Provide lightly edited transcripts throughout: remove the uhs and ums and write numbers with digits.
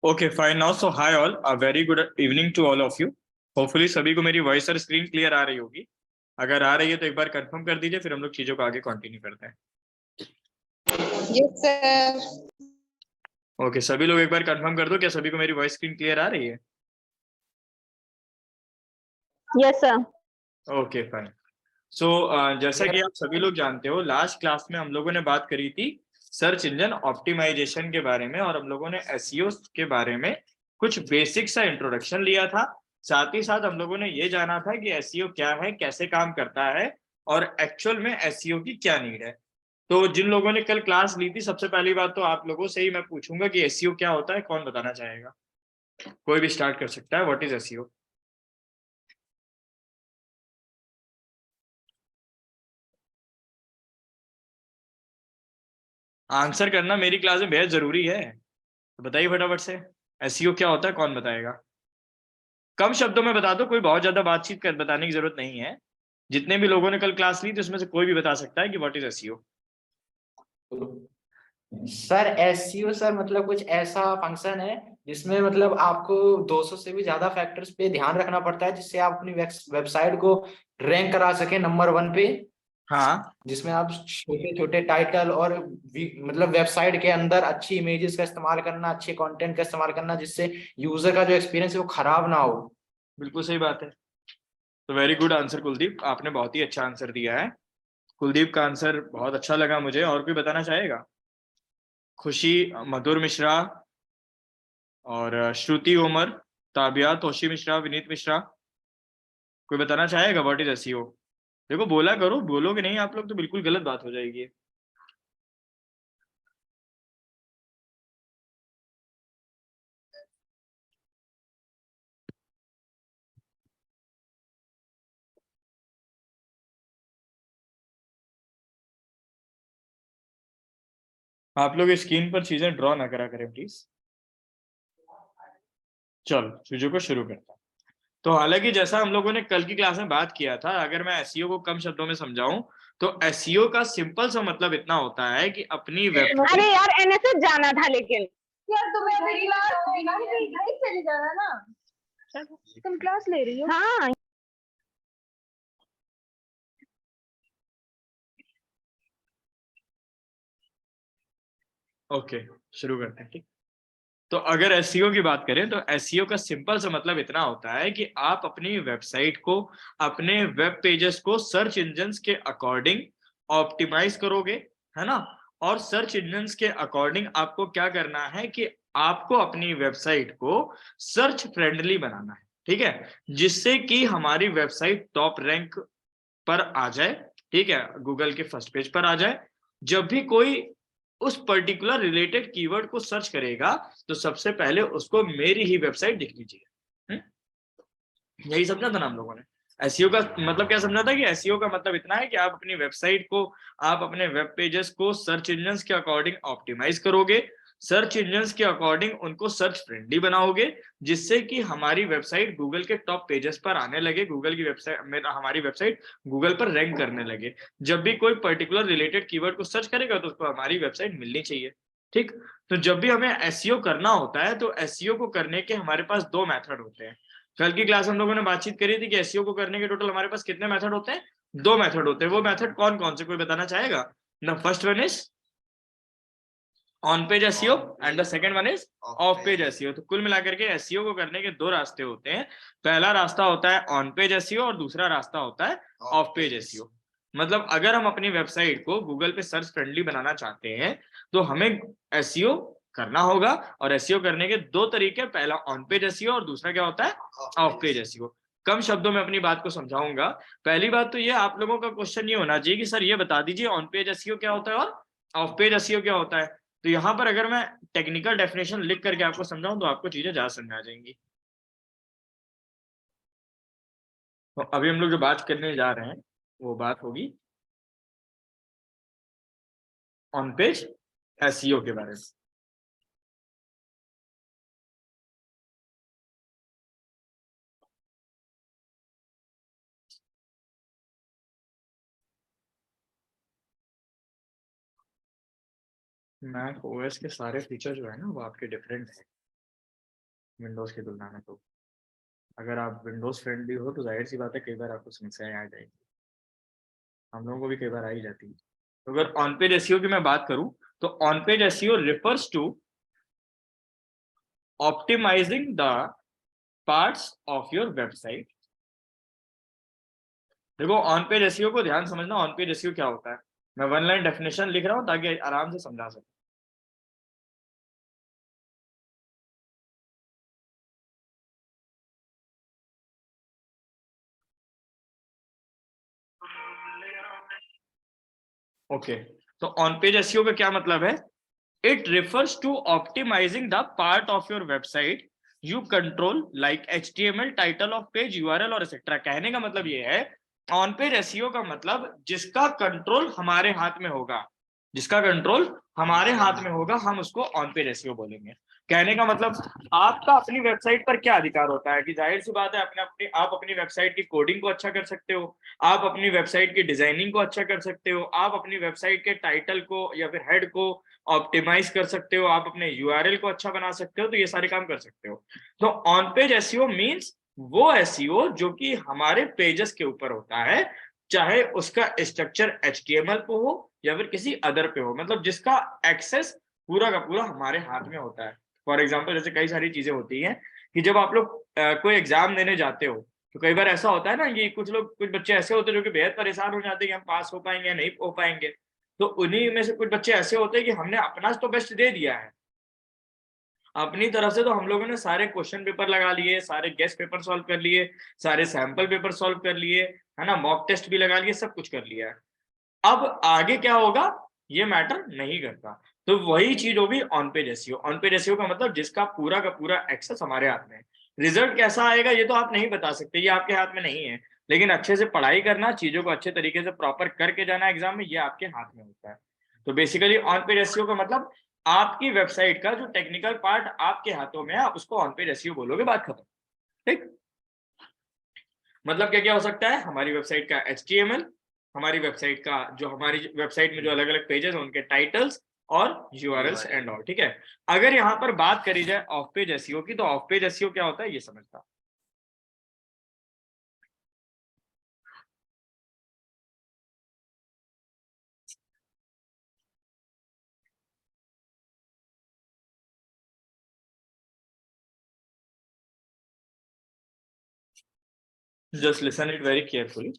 Okay fine now so hi all a very good evening to all of you. Hopefully सभी को मेरी voice और screen clear आ रही होगी। अगर आ रही है तो एक बार कंफर्म कर दीजिए, फिर हम लोग चीजों को आगे कंटिन्यू करते हैं। Yes sir. ओके सभी लोग एक बार कंफर्म कर दो, क्या सभी को मेरी वॉइस स्क्रीन क्लियर आ रही है? Yes sir. Okay fine. So जैसा कि आप सभी लोग जानते हो, लास्ट क्लास में हम लोगों ने बात करी थी सर्च इंजन ऑप्टिमाइजेशन के बारे में, और हम लोगों ने एसईओ के बारे में कुछ बेसिक सा इंट्रोडक्शन लिया था। साथ ही साथ हम लोगों ने ये जाना था कि एसईओ क्या है, कैसे काम करता है, और एक्चुअल में एसईओ की क्या नीड है। तो जिन लोगों ने कल क्लास ली थी, सबसे पहली बात तो आप लोगों से ही मैं पूछूंगा कि एसईओ क्या होता है, कौन बताना चाहेगा? कोई भी स्टार्ट कर सकता है। What is SEO? आंसर करना मेरी क्लास में बेहद जरूरी है, तो बताइए फटाफट से, एसईओ क्या होता है, कौन बताएगा? कम शब्दों में बता दो, कोई बहुत ज्यादा बातचीत कर बताने की जरूरत नहीं है। जितने भी लोगों ने कल क्लास ली थी उसमें से कोई भी बता सकता है कि what is SEO. Sir SEO sir मतलब कुछ ऐसा फंक्शन है जिसमें मतलब आपको 200 से भी ज्यादा फैक्टर्स पे ध्यान रखना पड़ता है, जिससे आप अपनी वेबसाइट को रैंक करा सके नंबर 1 पे। हाँ, जिसमें आप छोटे छोटे टाइटल और मतलब वेबसाइट के अंदर अच्छी इमेजेस का इस्तेमाल करना, अच्छे कंटेंट का इस्तेमाल करना, जिससे यूजर का जो एक्सपीरियंस है वो खराब ना हो। बिल्कुल सही बात है। तो वेरी गुड आंसर कुलदीप, आपने बहुत ही अच्छा आंसर दिया है। कुलदीप का आंसर बहुत अच्छा लगा मुझे। और कोई बताना चाहेगा? खुशी, मधुर मिश्रा, और श्रुति उमर, ताबिया, तोशी मिश्रा, विनीत मिश्रा, कोई बताना चाहेगा व्हाट इज एसईओ? देखो बोला करो, बोलोगे नहीं आप लोग तो बिल्कुल गलत बात हो जाएगी। आप लोग स्क्रीन पर चीजें ड्रॉ ना करा करें प्लीज। चलो चीजों को शुरू करते हैं। तो हालांकि जैसा हम लोगों ने कल की क्लास में बात किया था, अगर मैं एसईओ को कम शब्दों में समझाऊं तो एसईओ का सिंपल सा मतलब इतना होता है कि अपनी वेबसाइट। अरे यार एनएसएस जाना था लेकिन यार तुम्हें अभी क्लास घर चले जाना ना। तुम क्लास ले रही हो? हाँ ओके शुरू करते हैं, ठीक। तो अगर एसईओ की बात करें तो एसईओ का सिंपल सा मतलब इतना होता है कि आप अपनी वेबसाइट को, अपने वेब पेजेस को सर्च इंजन्स के अकॉर्डिंग ऑप्टिमाइज करोगे, है ना। और सर्च इंजन्स के अकॉर्डिंग आपको क्या करना है कि आपको अपनी वेबसाइट को सर्च फ्रेंडली बनाना है, ठीक है, जिससे कि हमारी वेबसाइट टॉप रैंक पर आ जाए, ठीक है, गूगल के फर्स्ट पेज पर आ जाए। जब भी कोई उस पर्टिकुलर रिलेटेड कीवर्ड को सर्च करेगा तो सबसे पहले उसको मेरी ही वेबसाइट दिखनी चाहिए। यही समझा था ना हम लोगों ने। एसईओ का मतलब क्या समझा था कि एसईओ का मतलब इतना है कि आप अपनी वेबसाइट को, आप अपने वेब पेजेस को सर्च इंजन्स के अकॉर्डिंग ऑप्टिमाइज करोगे, सर्च इंजन्स के अकॉर्डिंग उनको सर्च फ्रेंडली बनाओगे, जिससे कि हमारी वेबसाइट गूगल के टॉप पेजेस पर आने लगे, गूगल की वेबसाइट, हमारी वेबसाइट गूगल पर रैंक करने लगे। जब भी कोई पर्टिकुलर रिलेटेड कीवर्ड को सर्च करेगा तो उसको हमारी वेबसाइट मिलनी चाहिए, ठीक। तो जब भी हमें एसईओ करना होता है तो एसईओ को करने के हमारे पास दो मेथड होते हैं। कल की क्लास हम लोगों ने बातचीत करी थी कि एसईओ को करने के टोटल हमारे पास कितने मेथड होते हैं? दो मेथड होते हैं। वो मेथड कौन कौन से, कोई बताना चाहेगा? The first one is on page SEO and the second one is of page SEO. तो कुल मिलाकर के एसईओ को करने के दो रास्ते होते हैं। पहला रास्ता होता है ऑन पेज एसईओ और दूसरा रास्ता होता है ऑफ पेज एसईओ। मतलब अगर हम अपनी वेबसाइट को गूगल पे सर्च फ्रेंडली बनाना चाहते हैं तो हमें एसईओ करना होगा, और एसईओ करने के दो तरीके, पहला ऑन पेज एसईओ और दूसरा क्या होता है? Of page SEO. कम शब्दों में अपनी बात को समझाऊंगा। पहली बात तो ये, आप लोगों का क्वेश्चन ये होना चाहिए कि सर ये बता दीजिए ऑन पेज एसईओ क्या होता है और ऑफ पेज एसईओ क्या होता है। तो यहाँ पर अगर मैं टेक्निकल डेफिनेशन लिख करके आपको समझाऊं तो आपको चीजें ज्यादा समझ आ जाएंगी। तो अभी हम लोग जो बात करने जा रहे हैं वो बात होगी ऑन पेज एसईओ के बारे में। मैक ओएस के सारे फीचर जो है ना वो आपके डिफरेंट है। विंडोज की तुलना में। तो अगर आप विंडोज फ्रेंडली हो तो जाहिर सी बात है कई बार आपको समस्याएं आ जाएगी, हम लोगों को भी कई बार आ ही जाती है। तो अगर ऑन पेज एसईओ की मैं बात करूं तो on page SEO refers to optimising the parts of your website. देखो ऑन पेज एसईओ को ध्यान समझना, ऑन पेज एसईओ क्या होता है, मैं वन लाइन डेफिनेशन लिख रहा हूं ताकि आराम से समझा सकूं। ओके, तो ऑन पेज एसईओ का क्या मतलब है, it refers to optimising the part of your website you control like HTML, title of page, URL और एक्सेट्रा। कहने का मतलब ये है ऑन पेज एसईओ का मतलब जिसका कंट्रोल हमारे हाथ में होगा, जिसका कंट्रोल हमारे हाथ में होगा हम उसको ऑन पेज एसईओ बोलेंगे। कहने का मतलब आपका अपनी वेबसाइट पर क्या अधिकार होता है कि जाहिर सी बात है आप अपनी वेबसाइट की कोडिंग को अच्छा कर सकते हो, आप अपनी वेबसाइट की डिजाइनिंग को अच्छा कर सकते हो, आप अपनी वेबसाइट के टाइटल को या फिर हेड को ऑप्टिमाइज कर सकते हो, आप अपने यूआरएल को अच्छा बना सकते हो, तो ये सारे काम कर सकते हो। तो ऑन पेज एसईओ मींस वो एसईओ जो कि हमारे पेजेस के ऊपर होता है, चाहे उसका स्ट्रक्चर HTML पे हो या फिर किसी अदर पे हो, मतलब जिसका एक्सेस पूरा का पूरा हमारे हाथ में होता है। फॉर एग्जाम्पल जैसे कई सारी चीजें होती हैं कि जब आप लोग कोई एग्जाम देने जाते हो तो कई बार ऐसा होता है ना कि कुछ बच्चे ऐसे होते हैं जो कि बेहद परेशान हो जाते हैं कि हम पास हो पाएंगे या नहीं हो पाएंगे। तो उन्हीं में से कुछ बच्चे ऐसे होते हैं कि हमने अपना तो बेस्ट दे दिया है, अपनी तरफ से तो हम लोगों ने सारे क्वेश्चन पेपर लगा लिए, सारे गेस्ट पेपर सॉल्व कर लिए, सारे सैंपल पेपर सॉल्व कर लिए, है ना, मॉक टेस्ट भी लगा लिए, सब कुछ कर लिया है। अब आगे क्या होगा ये मैटर नहीं करता। तो वही चीज होगी on page SEO. On page SEO का मतलब जिसका पूरा का पूरा एक्सेस हमारे हाथ में है। रिजल्ट कैसा आएगा ये तो आप नहीं बता सकते, ये आपके हाथ में नहीं है, लेकिन अच्छे से पढ़ाई करना, चीजों को अच्छे तरीके से प्रॉपर करके जाना एग्जाम में, ये आपके हाथ में होता है। तो बेसिकली ऑन पेज एसईओ का मतलब आपकी वेबसाइट का जो टेक्निकल पार्ट आपके हाथों में है, आप उसको ऑन पेज एसईओ बोलोगे, बात खत्म। ठीक, मतलब क्या क्या हो सकता है, हमारी वेबसाइट का HTML, हमारी वेबसाइट का जो हमारी वेबसाइट में जो अलग अलग पेजेस हैं उनके टाइटल्स और URLs एंड ऑल। ठीक है, अगर यहाँ पर बात करी जाए ऑफ पेज एसईओ की, तो ऑफ पेज एसईओ क्या होता है ये समझता। Just listen it very carefully.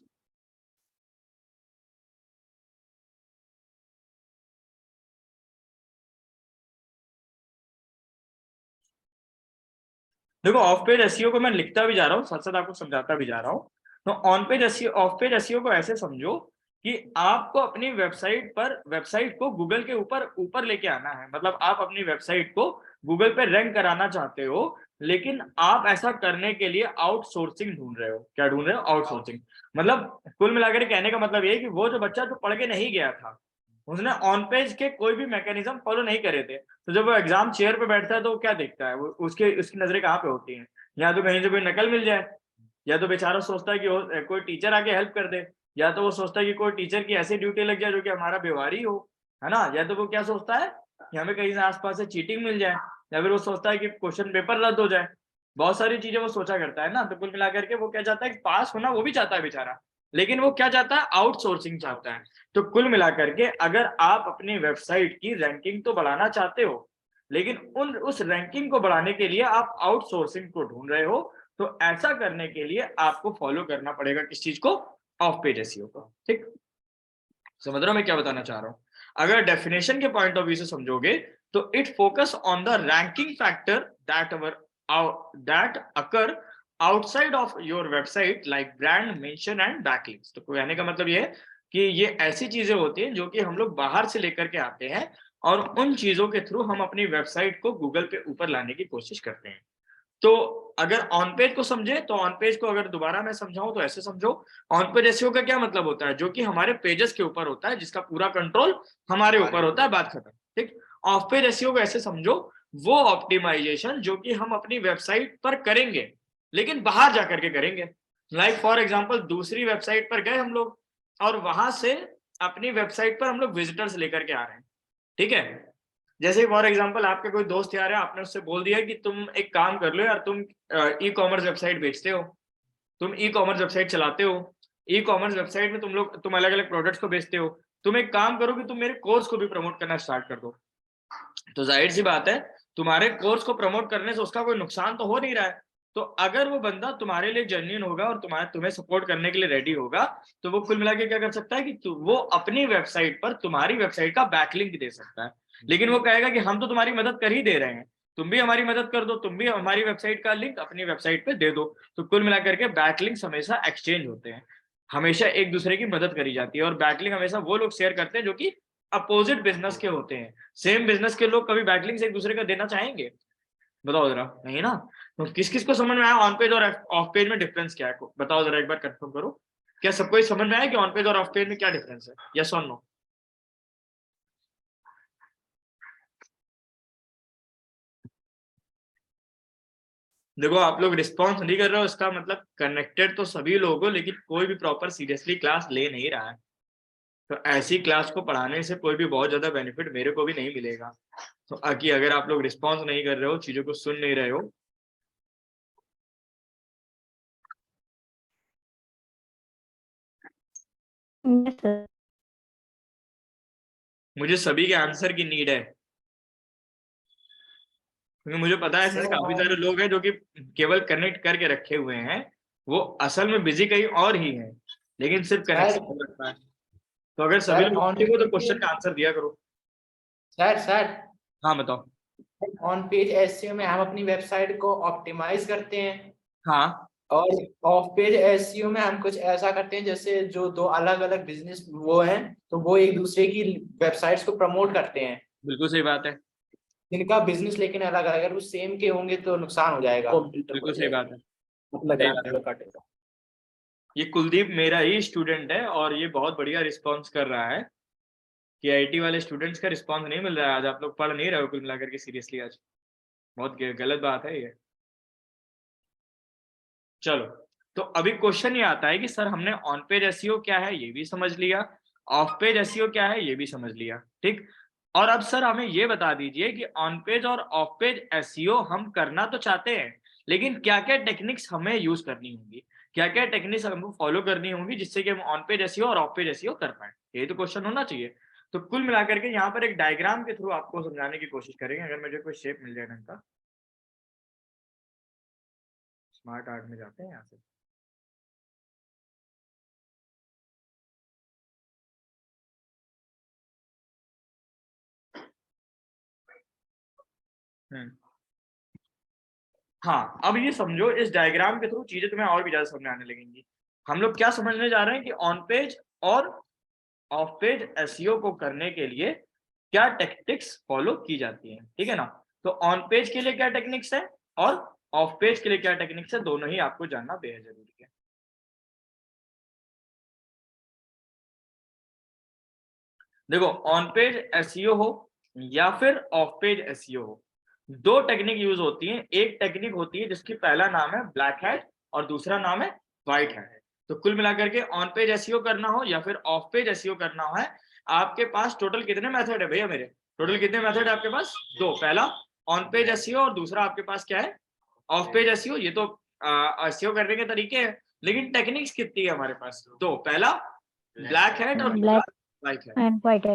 देखो ऑफ पेज एसईओ को मैं लिखता भी जा रहा हूँ, साथ साथ आपको समझाता भी जा रहा हूँ। तो on page SEO, of page SEO को ऐसे समझो कि आपको अपनी वेबसाइट को गूगल के ऊपर ऊपर लेके आना है, मतलब आप अपनी वेबसाइट को गूगल पे रैंक कराना चाहते हो, लेकिन आप ऐसा करने के लिए आउटसोर्सिंग ढूंढ रहे हो। क्या ढूंढ रहे हो? आउटसोर्सिंग। मतलब कुल मिलाकर कहने का मतलब ये है कि वो जो बच्चा जो पढ़ के नहीं गया था, उसने ऑन पेज के कोई भी मैकेनिज्म फॉलो नहीं करे थे, तो जब वो एग्जाम चेयर पे बैठता है तो वो क्या देखता है, वो उसकी नजरें कहाँ पे होती हैं, या तो कहीं से कोई नकल मिल जाए, या तो बेचारा सोचता है कि कोई टीचर आके हेल्प कर दे, या तो वो सोचता है कि कोई टीचर की ऐसी ड्यूटी लग जाए जो कि हमारा व्यवहारी हो, है ना, या तो वो क्या सोचता है कि हमें कहीं से आसपास से चीटिंग मिल जाए, या फिर वो सोचता है कि क्वेश्चन पेपर रद्द हो जाए। बहुत सारी चीजें वो सोचा करता है ना। तो कुल मिलाकर के वो क्या चाहता है कि पास होना वो भी चाहता है बेचारा, लेकिन वो क्या चाहता है, आउटसोर्सिंग चाहता है। तो कुल मिलाकर के अगर आप अपनी वेबसाइट की रैंकिंग तो बढ़ाना चाहते हो, लेकिन उस रैंकिंग को बढ़ाने के लिए आप आउटसोर्सिंग को ढूंढ रहे हो, तो ऐसा करने के लिए आपको फॉलो करना पड़ेगा किस चीज को, ऑफ पेज एसईओ को। ठीक, समझ रहे हो मैं क्या बताना चाह रहा हूं? अगर डेफिनेशन के पॉइंट ऑफ व्यू से समझोगे तो it focus on the ranking factor that occur outside of your website like brand mention and backlinks. तो कहने का मतलब ये है कि ये ऐसी चीजें होती हैं जो कि हम लोग बाहर से लेकर के आते हैं और उन चीजों के थ्रू हम अपनी वेबसाइट को गूगल पे ऊपर लाने की कोशिश करते हैं। तो अगर ऑन पेज को समझे तो ऑन पेज को अगर दोबारा मैं समझाऊं तो ऐसे समझो, ऑन पेज एसईओ का क्या मतलब होता है, जो कि हमारे पेजेस के ऊपर होता है, जिसका पूरा कंट्रोल हमारे ऊपर होता है, बात खत्म। ठीक, ऑफ पेज एसईओ को ऐसे समझो, वो ऑप्टिमाइजेशन जो कि हम अपनी वेबसाइट पर करेंगे लेकिन बाहर जाकर के करेंगे। लाइक फॉर एग्जांपल दूसरी वेबसाइट पर गए हम लोग और वहां से अपनी वेबसाइट पर हम लोग विजिटर्स लेकर के आ रहे हैं, ठीक है, जैसे फॉर एग्जांपल आपके कोई दोस्त यार है, आपने उससे बोल दिया कि तुम एक काम कर लो यार, तुम ई कॉमर्स वेबसाइट बेचते हो, तुम ई कॉमर्स वेबसाइट चलाते हो, ई कॉमर्स वेबसाइट में तुम अलग अलग प्रोडक्ट्स को बेचते हो, तुम एक काम करो कि तुम मेरे कोर्स को भी प्रमोट करना स्टार्ट कर दो। तो जाहिर सी बात है, तुम्हारे कोर्स को प्रमोट करने से उसका कोई नुकसान तो हो नहीं रहा है। तो अगर वो बंदा तुम्हारे लिए जेन्युइन होगा और तुम्हें सपोर्ट करने के लिए रेडी होगा, तो वो कुल मिला के क्या कर सकता है कि वो अपनी वेबसाइट पर तुम्हारी वेबसाइट का बैकलिंक दे सकता है। लेकिन वो कहेगा कि हम तो तुम्हारी मदद कर ही दे रहे हैं, तुम भी हमारी मदद कर दो, तुम भी हमारी वेबसाइट का लिंक अपनी वेबसाइट पे दे दो। तो कुल मिलाकर के बैकलिंक्स हमेशा एक्सचेंज होते हैं, हमेशा एक दूसरे की मदद करी जाती है। और बैकलिंक हमेशा वो लोग शेयर करते हैं जो कि अपोजिट बिजनेस के होते हैं। सेम बिजनेस के लोग कभी बैकलिंक्स एक दूसरे का देना चाहेंगे? बताओ जरा, नहीं ना। तो किस किस को समझ में आया ऑन पेज और ऑफ पेज में डिफरेंस क्या है? बताओ जरा, एक बार कंफर्म करो, क्या सबको ये समझ में आया कि ऑन पेज और ऑफ पेज में क्या डिफरेंस है? यस और नो? देखो आप लोग रिस्पॉन्स नहीं कर रहे हो, इसका मतलब कनेक्टेड तो सभी लोग हो, लेकिन कोई भी प्रॉपर सीरियसली क्लास ले नहीं रहा है। तो ऐसी क्लास को पढ़ाने से कोई भी बहुत ज्यादा बेनिफिट मेरे को भी नहीं मिलेगा। तो अगर आप लोग रिस्पॉन्स नहीं कर रहे हो, चीजों को सुन नहीं रहे हो, यस सर। मुझे सभी के आंसर की नीड है, क्योंकि मुझे पता है ऐसे काफी सारे लोग हैं जो कि केवल कनेक्ट करके रखे हुए हैं, वो असल में बिजी कहीं और ही है, लेकिन सिर्फ कनेक्शन रखता है। तो अगर सभी लोग हो तो क्वेश्चन का आंसर दिया करो। सर हाँ बताओ। ऑन पेज एसईओ में हम अपनी वेबसाइट को ऑप्टिमाइज करते हैं, हाँ और ऑफ पेज एसईओ में हम कुछ ऐसा करते हैं जैसे जो दो अलग अलग बिजनेस वो हैं तो वो एक दूसरे की वेबसाइट्स को प्रमोट करते हैं, बिल्कुल सही बात है, जिनका बिजनेस लेकिन अलग अलग, अगर वो सेम के होंगे तो नुकसान हो जाएगा। बिल्कुल सही बात है। सही बात है। ये कुलदीप मेरा ही स्टूडेंट है और ये बहुत बढ़िया रिस्पॉन्स कर रहा है कि आईटी वाले स्टूडेंट्स का रिस्पॉन्स नहीं मिल रहा है आज। आप लोग पढ़ नहीं रहे हो कुल मिलाकर के सीरियसली आज, बहुत गलत बात है ये। चलो, तो अभी क्वेश्चन ये आता है कि सर हमने ऑन पेज एसईओ क्या है ये भी समझ लिया, ऑफ पेज एसईओ क्या है ये भी समझ लिया, ठीक। और अब सर हमें ये बता दीजिए कि ऑन पेज और ऑफ पेज एसईओ हम करना तो चाहते हैं, लेकिन क्या क्या टेक्निक्स हमें यूज करनी होंगी, क्या क्या टेक्निक्स हमको फॉलो करनी होंगी जिससे कि हम ऑन पेज एसईओ और ऑफ पेज एसईओ कर पाए। ये तो क्वेश्चन होना चाहिए। तो कुल मिलाकर के यहाँ पर एक डायग्राम के थ्रू आपको समझाने की कोशिश करेंगे, अगर मुझे कोई शेप मिल जाए ढंग का। स्मार्ट आर्ट में जाते हैं यहाँ से। हाँ, अब ये समझो, इस डायग्राम के थ्रू चीजें तुम्हें और भी ज्यादा समझ में आने लगेंगी। हम लोग क्या समझने जा रहे हैं कि ऑन पेज और ऑफ पेज एसईओ को करने के लिए क्या टेक्निक्स फॉलो की जाती हैं, ठीक है ना। तो ऑन पेज के लिए क्या टेक्निक्स है और ऑफ पेज के लिए क्या टेक्निक्स है, दोनों ही आपको जानना बेहद जरूरी है। देखो, ऑन पेज एसईओ हो या फिर ऑफ पेज एसईओ हो, दो टेक्निक यूज होती हैं। एक टेक्निक होती है जिसकी पहला नाम है ब्लैक हैट और दूसरा नाम है व्हाइट हैट। तो कुल मिलाकर के ऑन पेज एसईओ करना हो या फिर ऑफ पेज एसईओ करना हो है, आपके पास टोटल कितने मेथड है भैया मेरे? टोटल कितने मेथड है आपके पास? दो। पहला ऑन पेज एसईओ और दूसरा आपके पास क्या है? Of page SEO. ये तो एसईओ करने के तरीके हैं, लेकिन टेक्निक्स कितनी है हमारे पास? दो। पहला ब्लैक हैट और दूसरा व्हाइट हैट। एंड व्हाइट है।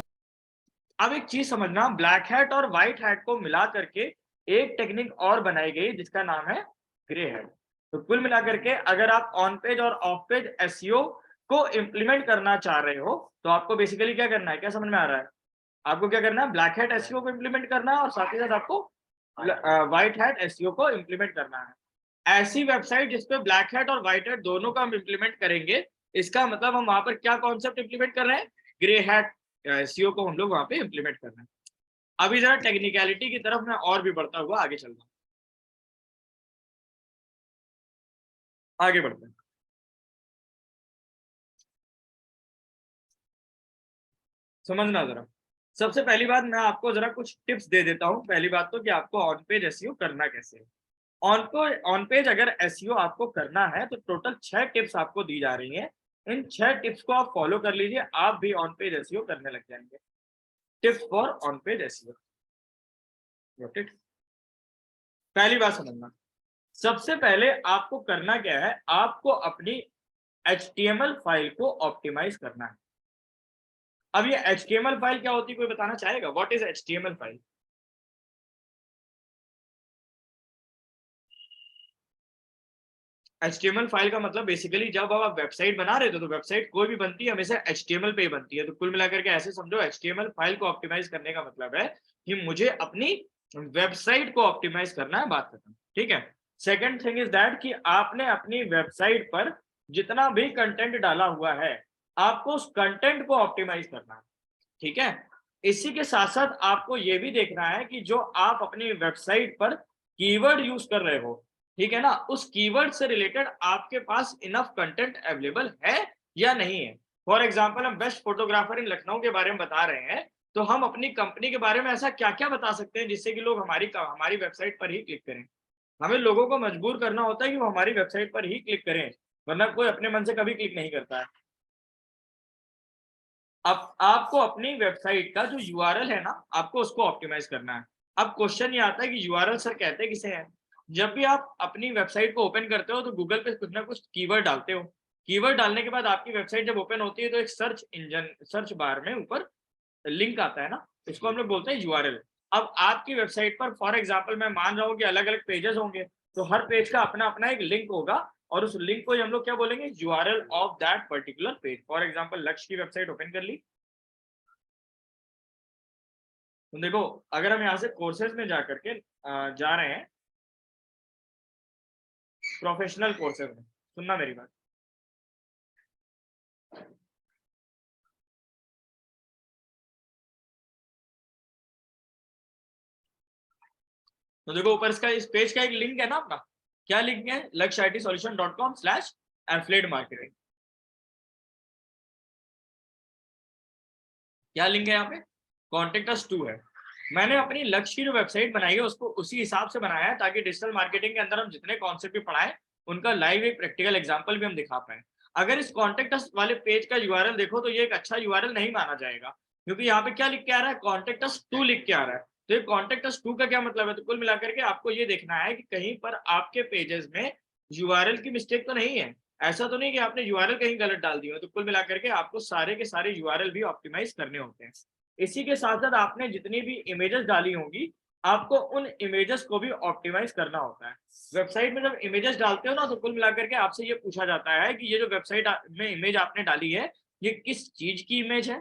अब एक चीज समझना, ब्लैक हैट और व्हाइट हैट को मिला करके एक टेक्निक और बनाई गई जिसका नाम है ग्रे हैट। तो कुल मिलाकर के अगर आप ऑन पेज और ऑफ पेज एसईओ को इंप्लीमेंट करना चाह रहे हो तो आपको बेसिकली क्या करना है? क्या समझ में आ रहा है? आपको क्या करना है? ब्लैक हैट एसईओ को इंप्लीमेंट करना है और साथ ही साथ आपको व्हाइट हैट एसईओ को इंप्लीमेंट करना है। ऐसी वेबसाइट जिसपे ब्लैक हैट और व्हाइट हैट दोनों का हम इंप्लीमेंट करेंगे, इसका मतलब हम वहां पर क्या कॉन्सेप्ट इंप्लीमेंट कर रहे हैं? ग्रे हैट एसईओ को हम लोग वहां पे इंप्लीमेंट कर रहे हैं। अभी जरा टेक्निकलिटी की तरफ मैं और भी बढ़ता हुआ आगे चलता हूँ, आगे बढ़ते हैं। समझना जरा, सबसे पहली बात मैं आपको जरा कुछ टिप्स दे देता हूँ। पहली बात तो कि आपको ऑन पेज एसईओ करना कैसे है। ऑन पेज अगर एसईओ आपको करना है तो टोटल 6 टिप्स आपको दी जा रही हैं। इन 6 टिप्स को आप फॉलो कर लीजिए, आप भी ऑन पेज एसईओ करने लग जाएंगे। Tips for on page SEO. Got it? पहली बात समझना, सबसे पहले आपको करना क्या है, आपको अपनी HTML फाइल को ऑप्टिमाइज करना है। अब ये HTML फाइल क्या होती है, कोई बताना चाहेगा? What is HTML file? HTML file का मतलब बेसिकली जब आप वेबसाइट बना रहे हो तो वेबसाइट कोई भी बनती है हमेशा HTML पे ही बनती है। तो कुल मिलाकर के ऐसे समझो, HTML फाइल को ऑप्टिमाइज करने का मतलब है कि मुझे अपनी वेबसाइट को ऑप्टिमाइज करना है, बात खत्म। ठीक है। सेकंड थिंग इज दैट कि आपने अपनी वेबसाइट पर जितना भी कंटेंट डाला हुआ है, आपको उस कंटेंट को ऑप्टिमाइज करना है। ठीक है। इसी के साथ साथ आपको ये भी देखना है कि जो आप अपनी वेबसाइट पर कीवर्ड यूज कर रहे हो, ठीक है ना, उस कीवर्ड से रिलेटेड आपके पास इनफ कंटेंट अवेलेबल है या नहीं है। फॉर एग्जांपल, हम बेस्ट फोटोग्राफर इन लखनऊ के बारे में बता रहे हैं, तो हम अपनी कंपनी के बारे में ऐसा क्या क्या बता सकते हैं जिससे कि लोग हमारी वेबसाइट पर ही क्लिक करें। हमें लोगों को मजबूर करना होता है कि वो हमारी वेबसाइट पर ही क्लिक करें, वरना कोई अपने मन से कभी क्लिक नहीं करता है। अब आपको अपनी वेबसाइट का जो यूआरएल है ना, आपको उसको ऑप्टिमाइज करना है। अब क्वेश्चन ये आता है कि यूआरएल सर कहते किसे हैं? जब भी आप अपनी वेबसाइट को ओपन करते हो तो गूगल पे कुछ ना कुछ कीवर्ड डालते हो। कीवर्ड डालने के बाद आपकी वेबसाइट जब ओपन होती है तो एक सर्च बार में ऊपर लिंक आता है ना, इसको हम लोग बोलते हैं यूआरएल। अब आपकी वेबसाइट पर फॉर एग्जांपल मैं मान रहा हूँ कि अलग अलग पेजेस होंगे, तो हर पेज का अपना अपना एक लिंक होगा और उस लिंक को ही हम लोग क्या बोलेंगे, URL of that particular page. For example लक्ष्य की वेबसाइट ओपन कर ली, तो देखो अगर हम यहाँ से कोर्सेज में जाकर के जा रहे हैं प्रोफेशनल कोर्सेज में, सुनना मेरी बात, तो देखो ऊपर इसका इस पेज का एक लिंक है ना अपना, क्या लिंक है, lakshitsolutition.com/affiliate marketing। क्या लिंक है यहाँ पे, कॉन्टेक्ट अस 2 है। मैंने अपनी लक्ष्य की जो वेबसाइट बनाई है उसको उसी हिसाब से बनाया है ताकि डिजिटल मार्केटिंग के अंदर हम जितने कॉन्सेप्ट भी पढ़ाएं उनका लाइव एक प्रैक्टिकल एग्जांपल भी हम दिखा पाए। अगर इस कॉन्टेक्ट अस वाले पेज का यूआरएल देखो तो ये एक अच्छा यूआरएल नहीं माना जाएगा, क्योंकि यहाँ पे क्या लिख के आ रहा है, कॉन्टेक्ट अस 2 लिख के आ रहा है। तो ये कॉन्टेक्ट अस 2 का क्या मतलब है, तो कुल मिलाकर के आपको ये देखना है कि कहीं पर आपके पेजेस में यूआरएल की मिस्टेक तो नहीं है, ऐसा तो नहीं कि आपने यूआरएल कहीं गलत डाल दी हो। तो कुल मिलाकर के आपको सारे के सारे यूआरएल भी ऑप्टिमाइज करने होते हैं। इसी के साथ साथ आपने जितनी भी इमेजेस डाली होंगी, आपको उन इमेजेस को भी ऑप्टिमाइज करना होता है। वेबसाइट में जब इमेजेस डालते हो ना, तो कुल मिलाकर के आपसे ये पूछा जाता है कि ये जो वेबसाइट में इमेज आपने डाली है, ये किस चीज की इमेज है,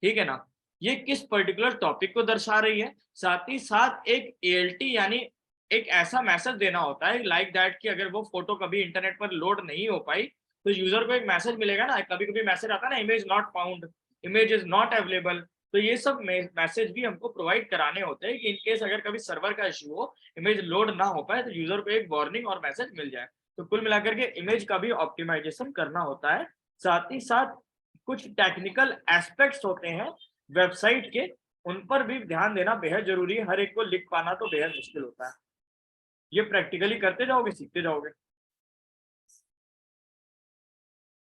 ठीक है ना, ये किस पर्टिकुलर टॉपिक को दर्शा रही है। साथ ही साथ एक ALT यानी एक ऐसा मैसेज देना होता है लाइक दैट कि अगर वो फोटो कभी इंटरनेट पर लोड नहीं हो पाई तो यूजर को एक मैसेज मिलेगा ना, कभी कभी मैसेज आता है ना, image not found, image is not available. तो ये सब मैसेज भी हमको प्रोवाइड कराने होते हैं कि इनकेस अगर कभी सर्वर का इश्यू हो, इमेज लोड ना हो पाए, तो यूजर को एक वार्निंग और मैसेज मिल जाए। तो कुल मिलाकर के इमेज का भी ऑप्टिमाइजेशन करना होता है। साथ ही साथ कुछ टेक्निकल एस्पेक्ट्स होते हैं वेबसाइट के, उन पर भी ध्यान देना बेहद जरूरी है। हर एक को लिख पाना तो बेहद मुश्किल होता है, ये प्रैक्टिकली करते जाओगे सीखते जाओगे।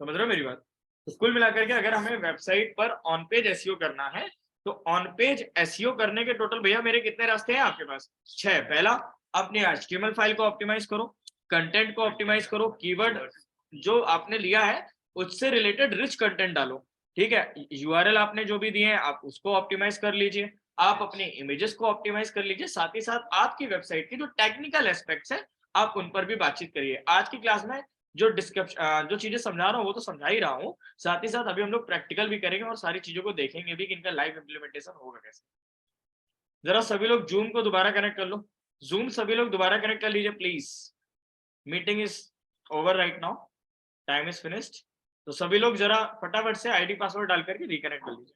समझ रहे हो मेरी बात? तो कुल मिलाकर के अगर हमें वेबसाइट पर ऑन पेज एसईओ करना है, तो ऑन पेज एसईओ करने के टोटल भैया मेरे कितने रास्ते हैं आपके पास, 6। पहला, अपने HTML फाइल को ऑप्टिमाइज करो, कंटेंट को ऑप्टिमाइज करो, कीवर्ड जो आपने लिया है उससे रिलेटेड रिच कंटेंट डालो, ठीक है। यूआरएल आपने जो भी दिए हैं आप उसको ऑप्टिमाइज कर लीजिए, आप अपने इमेजेस को ऑप्टिमाइज कर लीजिए, साथ ही साथ आपकी वेबसाइट के जो टेक्निकल एस्पेक्ट्स है आप उन पर भी बातचीत करिए। आज की क्लास में जो डिस्क्रिप्शन जो चीजें समझा रहा हूँ वो तो समझा ही रहा हूँ, साथ ही साथ अभी हम लोग प्रैक्टिकल भी करेंगे और सारी चीजों को देखेंगे भी कि इनका लाइव इम्प्लीमेंटेशन होगा कैसे। जरा सभी लोग जूम को दोबारा कनेक्ट कर लो, जूम सभी लोग दोबारा कनेक्ट कर लीजिए please. Meeting is over right now, time is finished. तो सभी लोग जरा फटाफट से आईडी पासवर्ड डाल करके रिकनेक्ट कर लीजिए।